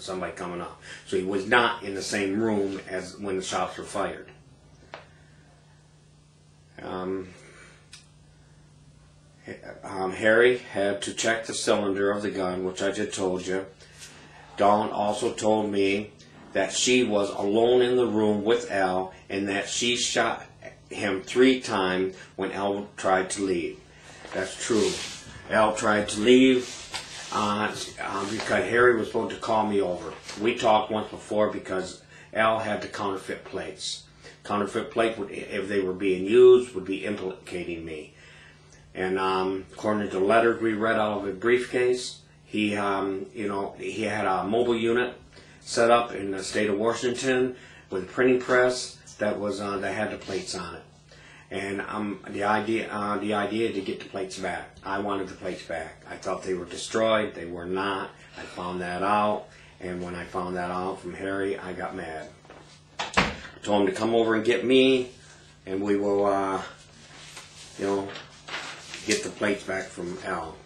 somebody coming up. So he was not in the same room as when the shots were fired. Harry had to check the cylinder of the gun, which I just told you. Dawn also told me that she was alone in the room with Al and that she shot him 3 times when Al tried to leave. That's true. Al tried to leave because Harry was supposed to call me over. We talked once before because Al had the counterfeit plates. Counterfeit plates, if they were being used, would be implicating me. And according to the letters we read out of a briefcase, he had a mobile unit set up in the state of Washington with a printing press that had the plates on it. And the idea to get the plates back. I wanted the plates back. I thought they were destroyed. They were not. I found that out. And when I found that out from Harry, I got mad. I told him to come over and get me, and we will, get the plates back from Al.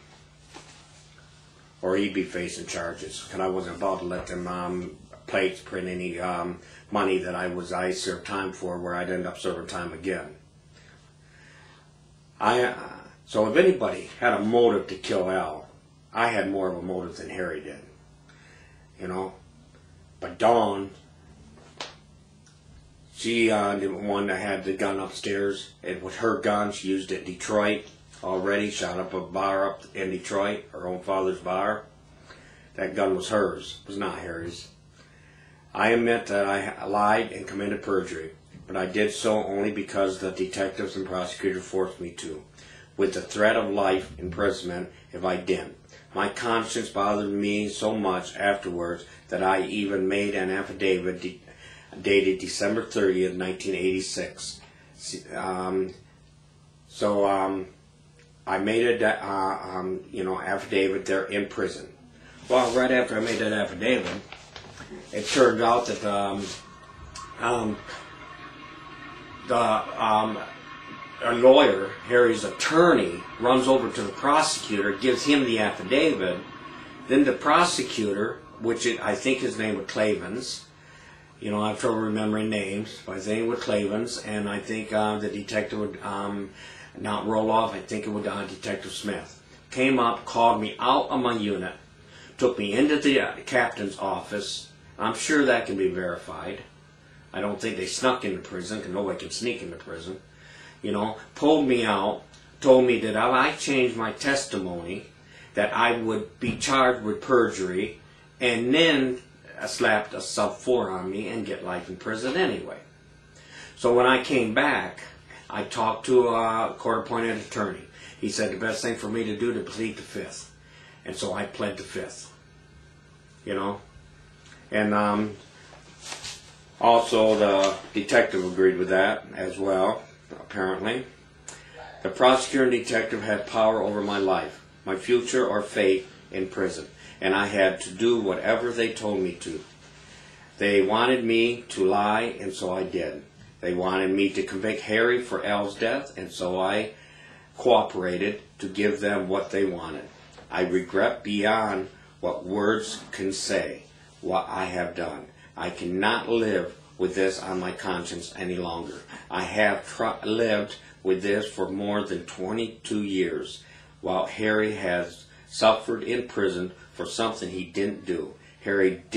Or he'd be facing charges. Because I wasn't about to let them plates print any money that I served time for, where I'd end up serving time again. So if anybody had a motive to kill Al, I had more of a motive than Harry did. But Dawn, she the one that had the gun upstairs. It was her gun. She used it in Detroit already. Shot up a bar up in Detroit, her own father's bar. That gun was hers. It was not Harry's. I admit that I lied and committed perjury, but I did so only because the detectives and prosecutor forced me to, with the threat of life imprisonment if I didn't. My conscience bothered me so much afterwards that I even made an affidavit dated December 30th, 1986. I made a affidavit there in prison. Well, right after I made that affidavit, it turned out that a lawyer, Harry's attorney, runs over to the prosecutor, gives him the affidavit. Then the prosecutor, which I think his name was Clavens, I have trouble remembering names, but his name was Clavens, and I think the detective would not Roloff, I think it was Detective Smith, came up, called me out of my unit, took me into the captain's office. I'm sure that can be verified. I don't think they snuck into prison, because nobody can sneak into prison. Pulled me out, told me that if I changed my testimony, that I would be charged with perjury, and then slapped a sub-4 on me and get life in prison anyway. So when I came back, I talked to a court-appointed attorney. He said the best thing for me to do to plead the 5th. And so I pled the 5th. And also the detective agreed with that as well, apparently. The prosecutor and detective had power over my life, my future or fate in prison, and I had to do whatever they told me to. They wanted me to lie, and so I did. They wanted me to convict Harry for Al's death, and so I cooperated to give them what they wanted. I regret beyond what words can say what I have done. I cannot live with this on my conscience any longer. I have lived with this for more than 22 years, while Harry has suffered in prison for something he didn't do. Harry did